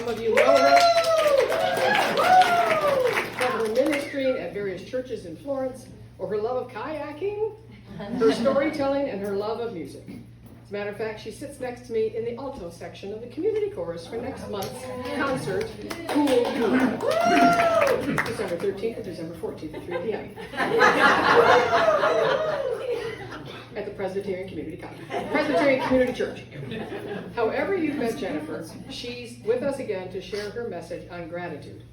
Some of you know her from her ministry at various churches in Florence, or her love of kayaking, her storytelling, and her love of music. As a matter of fact, she sits next to me in the alto section of the community chorus for next month's concert, Cool Cool, December 13th and December 14th at 3 p.m. at the Presbyterian Community Church. However you've met Jennifer, she's with us again to share her message on gratitude,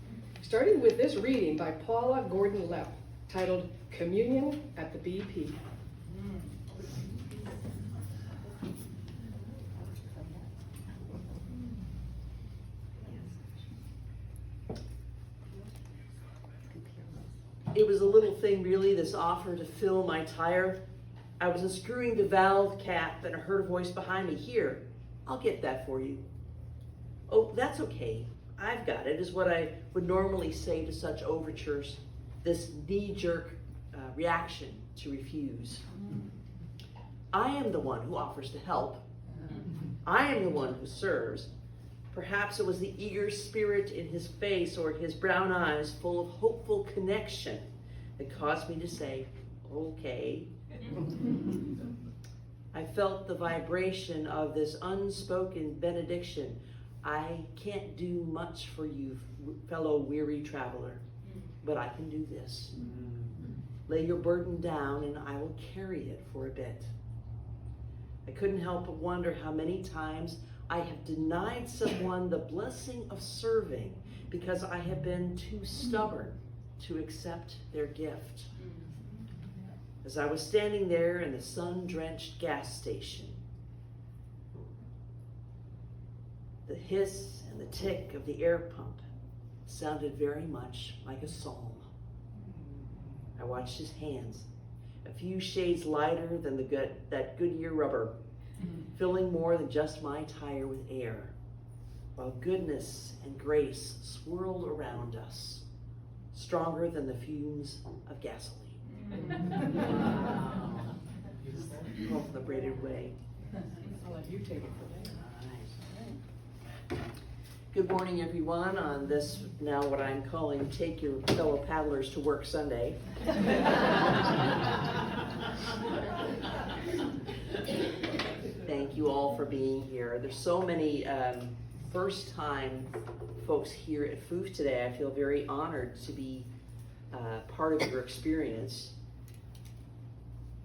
starting with this reading by Paula Gordon-Lepp, titled Communion at the BP. It was a little thing, really, this offer to fill my tire. I was unscrewing the valve cap and I heard a voice behind me. Here, I'll get that for you. Oh, that's okay. I've got it, is what I would normally say to such overtures. This knee-jerk reaction to refuse. I am the one who offers to help. I am the one who serves. Perhaps it was the eager spirit in his face or his brown eyes full of hopeful connection that caused me to say, okay. I felt the vibration of this unspoken benediction. I can't do much for you, fellow weary traveler, but I can do this. Lay your burden down and I will carry it for a bit. I couldn't help but wonder how many times I have denied someone the blessing of serving because I have been too stubborn to accept their gift. As I was standing there in the sun-drenched gas station, the hiss and the tick of the air pump sounded very much like a psalm. I watched his hands, a few shades lighter than that Goodyear rubber, filling more than just my tire with air, while goodness and grace swirled around us, stronger than the fumes of gasoline. Wow. All the braided way. I'll let you take it from there. Good morning, everyone, on this, now what I'm calling Take Your Fellow Paddlers to Work Sunday. Thank you all for being here. There's so many first-time folks here at FOOF today. I feel very honored to be part of your experience.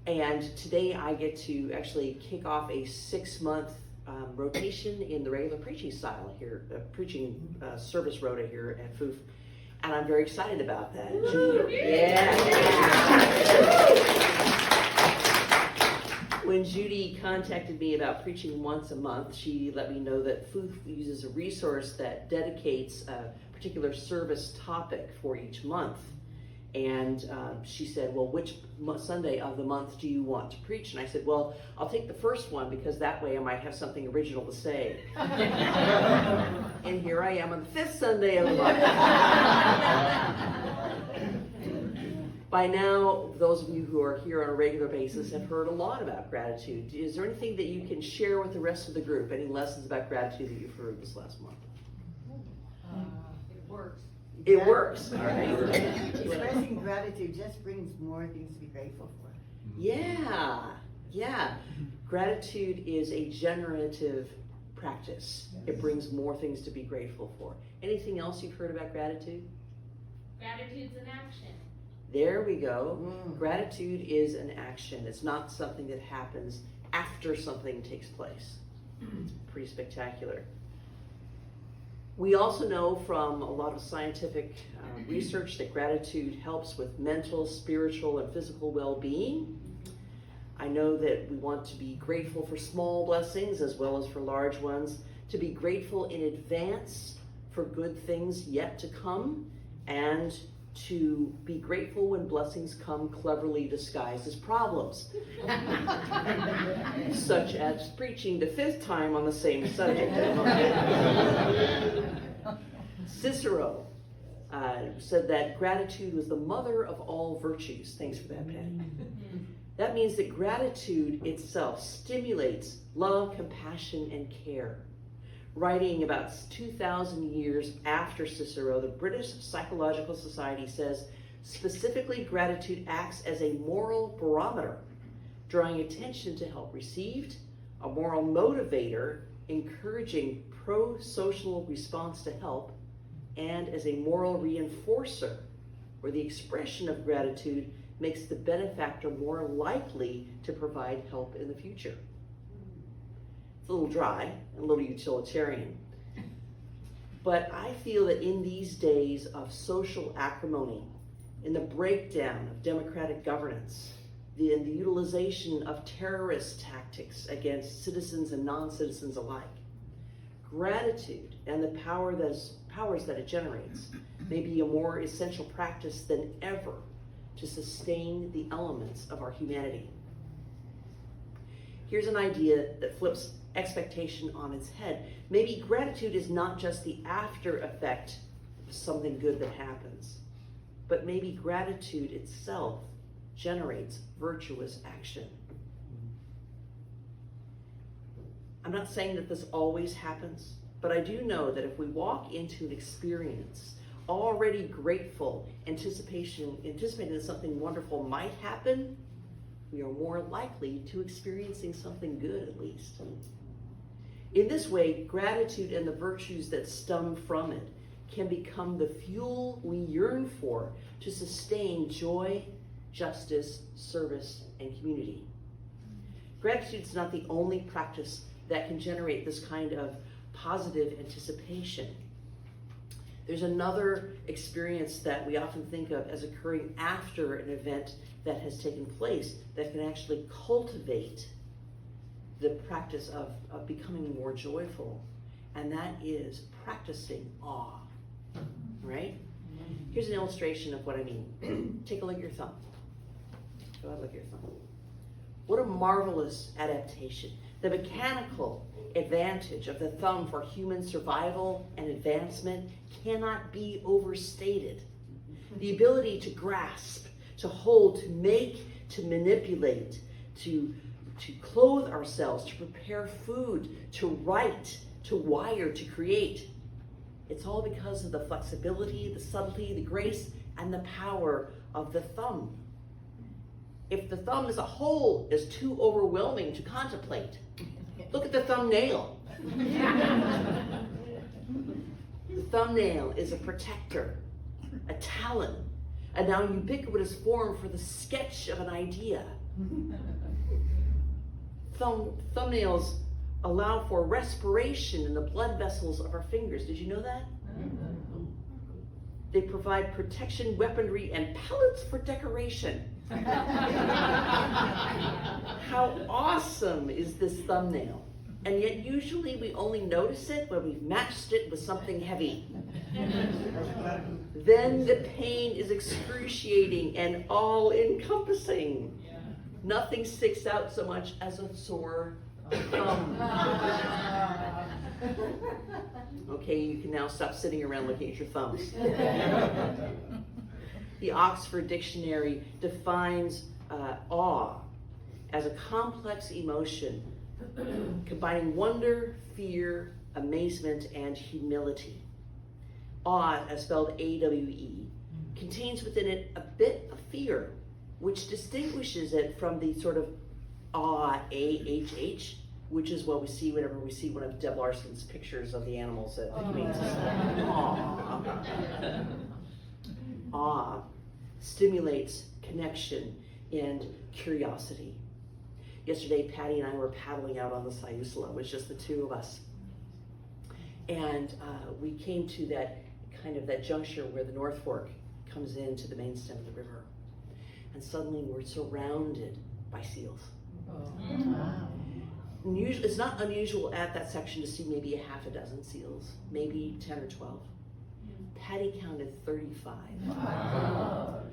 And today I get to actually kick off a 6-month rotation in the regular preaching style here, preaching service rota here at FOOF. And I'm very excited about that. When Judy contacted me about preaching once a month, she let me know that FOOF uses a resource that dedicates a particular service topic for each month. And she said, well, which Sunday of the month do you want to preach? And I said, well, I'll take the first one because that way I might have something original to say. And here I am on the 5th Sunday of the month. By now, those of you who are here on a regular basis have heard a lot about gratitude. Is there anything that you can share with the rest of the group? Any lessons about gratitude that you've heard this last month? It works. It works, all right. Expressing gratitude just brings more things to be grateful for. Yeah. Gratitude is a generative practice. It brings more things to be grateful for. Anything else you've heard about gratitude? Gratitude's an action. There we go. Gratitude is an action. It's not something that happens after something takes place. It's pretty spectacular. We also know from a lot of scientific research that gratitude helps with mental, spiritual, and physical well-being. I know that we want to be grateful for small blessings as well as for large ones, to be grateful in advance for good things yet to come, and to be grateful when blessings come cleverly disguised as problems. Such as preaching the 5th time on the same subject. Cicero said that gratitude was the mother of all virtues. Thanks for that, Patty. That means that gratitude itself stimulates love, compassion, and care. Writing about 2,000 years after Cicero, the British Psychological Society says, specifically, gratitude acts as a moral barometer, drawing attention to help received, a moral motivator, encouraging pro-social response to help, and as a moral reinforcer, where the expression of gratitude makes the benefactor more likely to provide help in the future. It's a little dry and a little utilitarian. But I feel that in these days of social acrimony, in the breakdown of democratic governance, in the utilization of terrorist tactics against citizens and non-citizens alike, gratitude and the powers that it generates may be a more essential practice than ever to sustain the elements of our humanity. Here's an idea that flips expectation on its head. Maybe gratitude is not just the after effect of something good that happens, but maybe gratitude itself generates virtuous action. I'm not saying that this always happens, but I do know that if we walk into an experience already grateful, anticipating that something wonderful might happen, we are more likely to experiencing something good at least. In this way, gratitude and the virtues that stem from it can become the fuel we yearn for to sustain joy, justice, service, and community. Gratitude is not the only practice that can generate this kind of positive anticipation. There's another experience that we often think of as occurring after an event that has taken place that can actually cultivate the practice of becoming more joyful, and that is practicing awe, right? Here's an illustration of what I mean. Take a look at your thumb. Go ahead, look at your thumb. What a marvelous adaptation. The mechanical advantage of the thumb for human survival and advancement cannot be overstated. The ability to grasp, to hold, to make, to manipulate, to clothe ourselves, to prepare food, to write, to wire, to create. It's all because of the flexibility, the subtlety, the grace, and the power of the thumb. If the thumb as a whole is too overwhelming to contemplate, look at the thumbnail. The thumbnail is a protector, a talon, a now ubiquitous form for the sketch of an idea. Thumbnails allow for respiration in the blood vessels of our fingers. Did you know that? They provide protection, weaponry, and pellets for decoration. How awesome is this thumbnail? And yet usually we only notice it when we've matched it with something heavy. Then the pain is excruciating and all-encompassing. Nothing sticks out so much as a sore thumb. Okay, you can now stop sitting around looking at your thumbs. The Oxford Dictionary defines awe as a complex emotion combining wonder, fear, amazement, and humility. Awe, as spelled A-W-E, contains within it a bit of fear, which distinguishes it from the sort of awe, A-H-H, which is what we see whenever we see one of Deb Larson's pictures of the animals that Humane Society. Awe. Awe stimulates connection and curiosity. Yesterday, Patty and I were paddling out on the Sayusla. It was just the two of us. And we came to that juncture where the North Fork comes into the main stem of the river. And suddenly we're surrounded by seals. Oh. Wow. It's not unusual at that section to see maybe a half a dozen seals, maybe 10 or 12. Patty counted 35. Wow.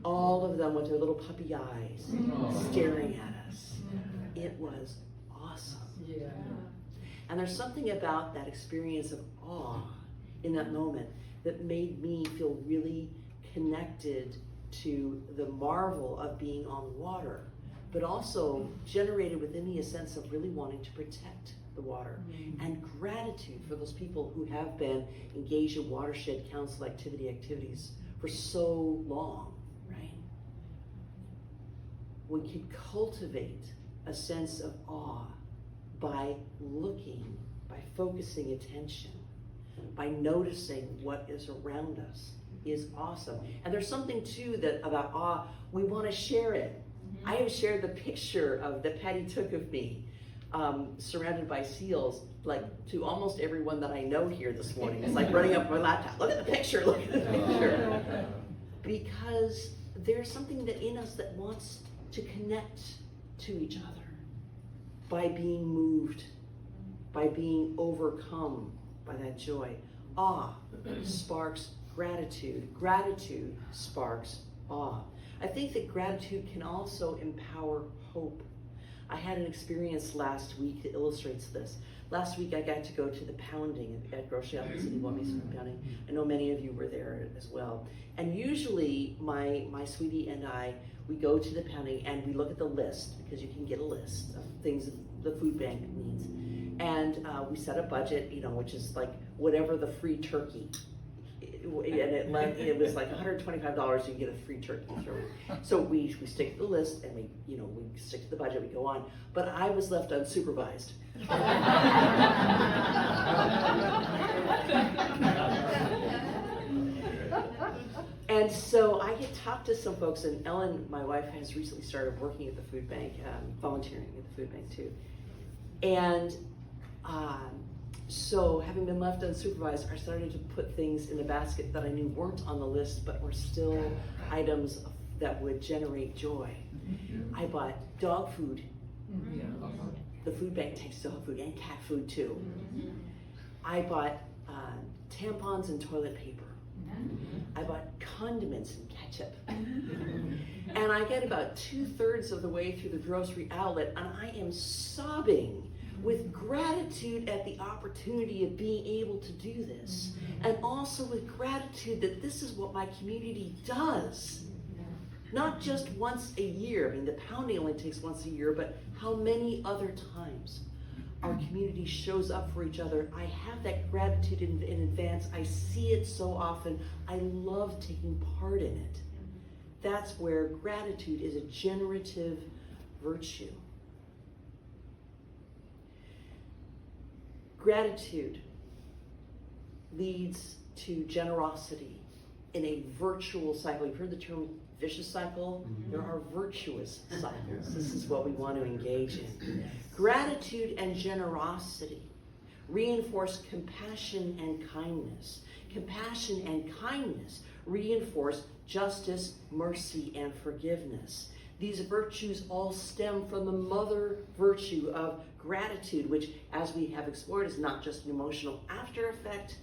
All of them with their little puppy eyes staring at us. It was awesome. Yeah. And there's something about that experience of awe in that moment that made me feel really connected to the marvel of being on water, but also generated within me a sense of really wanting to protect the water. And gratitude for those people who have been engaged in watershed council activities for so long, right? We can cultivate a sense of awe by looking, by focusing attention, by noticing what is around us is awesome. And there's something too that about awe, we want to share it. I have shared the picture that Patty took of me surrounded by seals, like to almost everyone that I know here this morning. It's like running up my laptop, look at the picture, look at the picture. Because there's something that in us that wants to connect to each other by being moved, by being overcome by that joy. Awe sparks gratitude. Gratitude sparks awe. I think that gratitude can also empower hope. I had an experience last week that illustrates this. Last week I got to go to the pounding at Grocery Outlet City pounding. I know many of you were there as well. And usually my sweetie and I, we go to the pounding and we look at the list, because you can get a list of things that the food bank needs. And we set a budget, which is like whatever the free turkey. And it was like $125, you get a free turkey through. So we stick to the list and we stick to the budget, we go on. But I was left unsupervised. And so I get talked to some folks, and Ellen, my wife, has recently started working at the food bank, volunteering at the food bank too. And so having been left unsupervised, I started to put things in the basket that I knew weren't on the list, but were still items that would generate joy. I bought dog food. The food bank takes dog food and cat food too. I bought tampons and toilet paper. I bought condiments and ketchup. And I get about 2/3 of the way through the grocery outlet, and I am sobbing with gratitude at the opportunity of being able to do this. And also with gratitude that this is what my community does. Not just once a year. I mean, the pounding only takes once a year, but how many other times our community shows up for each other. I have that gratitude in advance. I see it so often. I love taking part in it. That's where gratitude is a generative virtue. Gratitude leads to generosity in a virtual cycle. You've heard the term vicious cycle? There are virtuous cycles. This is what we want to engage in. Gratitude and generosity reinforce compassion and kindness. Compassion and kindness reinforce justice, mercy, and forgiveness. These virtues all stem from the mother virtue of gratitude, which, as we have explored, is not just an emotional after effect,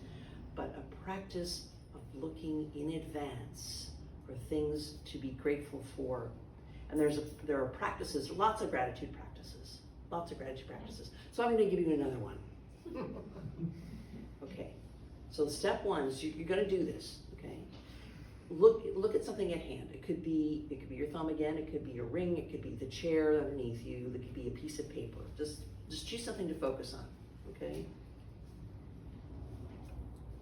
but a practice of looking in advance for things to be grateful for. And there are practices, lots of gratitude practices. So I'm going to give you another one. Okay, so step one is you're going to do this. Okay, look at something at hand. It could be your thumb again. It could be your ring. It could be the chair underneath you. It could be a piece of paper. Just choose something to focus on. Okay.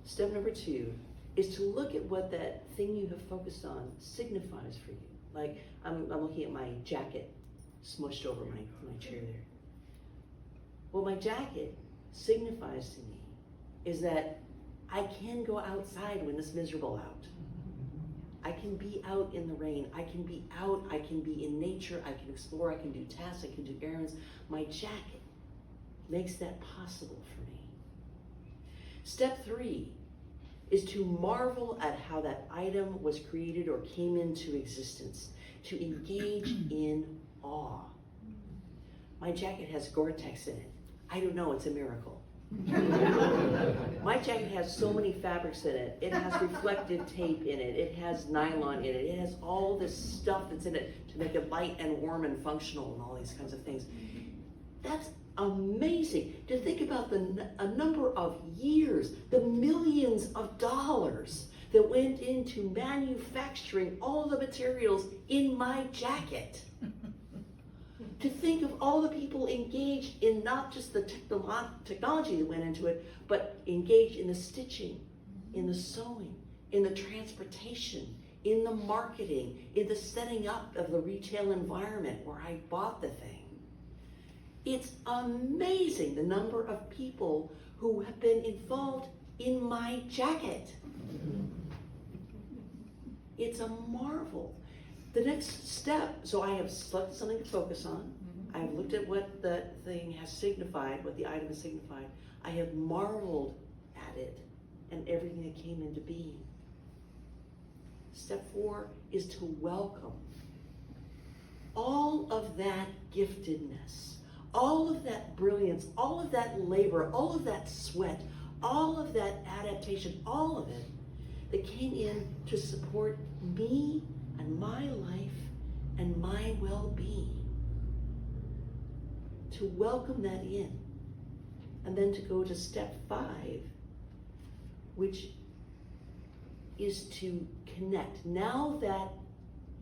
Step number 2 is to look at what that thing you have focused on signifies for you. Like I'm looking at my jacket smushed over my chair there. What my jacket signifies to me is that I can go outside when it's miserable out. I can be out in the rain. I can be out. I can be in nature. I can explore. I can do tasks. I can do errands. My jacket makes that possible for me. Step 3 is to marvel at how that item was created or came into existence, to engage in awe. My jacket has Gore-Tex in it. I don't know, it's a miracle. My jacket has so many fabrics in it. It has reflective tape in it. It has nylon in it. It has all this stuff that's in it to make it light and warm and functional and all these kinds of things. That's amazing to think about a number of years, the millions of dollars that went into manufacturing all the materials in my jacket. To think of all the people engaged in not just the technology that went into it, but engaged in the stitching, in the sewing, in the transportation, in the marketing, in the setting up of the retail environment where I bought the thing. It's amazing the number of people who have been involved in my jacket. It's a marvel. The next step, so I have selected something to focus on. I've looked at what the thing has signified, what the item has signified. I have marveled at it and everything that came into being. Step 4 is to welcome all of that giftedness, all of that brilliance, all of that labor, all of that sweat, all of that adaptation, all of it that came in to support me and my life and my well-being. To welcome that in. And then to go to step 5, which is to connect. Now that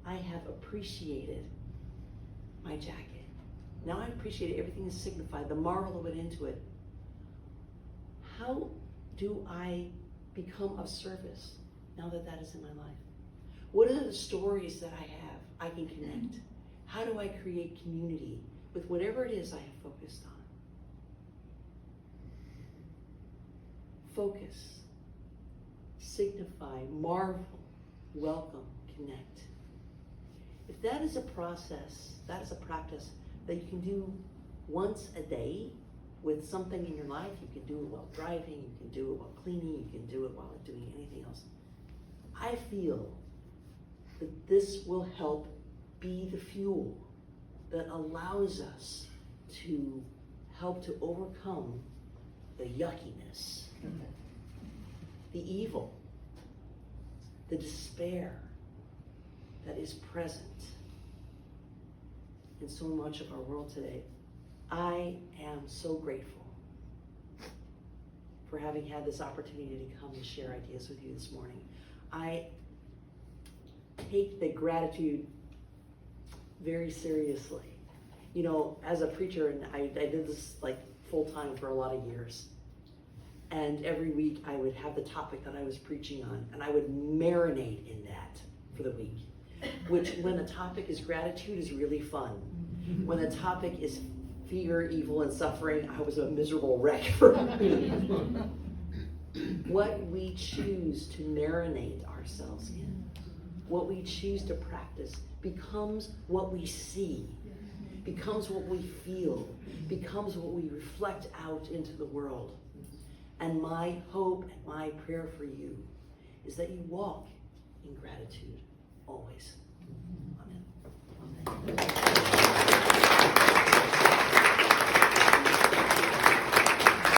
I have appreciated my jacket, now I appreciate everything that's signified, the marvel that went into it, how do I become of service now that that is in my life? What are the stories that I have I can connect? How do I create community with whatever it is I have focused on? Focus, signify, marvel, welcome, connect. If that is a process, that is a practice that you can do once a day with something in your life, you can do it while driving, you can do it while cleaning, you can do it while doing anything else. I feel that this will help be the fuel that allows us to help to overcome the yuckiness, the evil, the despair that is present in so much of our world today. I am so grateful for having had this opportunity to come and share ideas with you this morning. I take the gratitude very seriously. You know, as a preacher, and I did this like full time for a lot of years. And every week I would have the topic that I was preaching on, and I would marinate in that for the week. Which, when the topic is gratitude, is really fun. When the topic is fear, evil, and suffering, I was a miserable wreck for me. What we choose to marinate ourselves in, what we choose to practice, becomes what we see, becomes what we feel, becomes what we reflect out into the world. And my hope and my prayer for you is that you walk in gratitude always. Amen.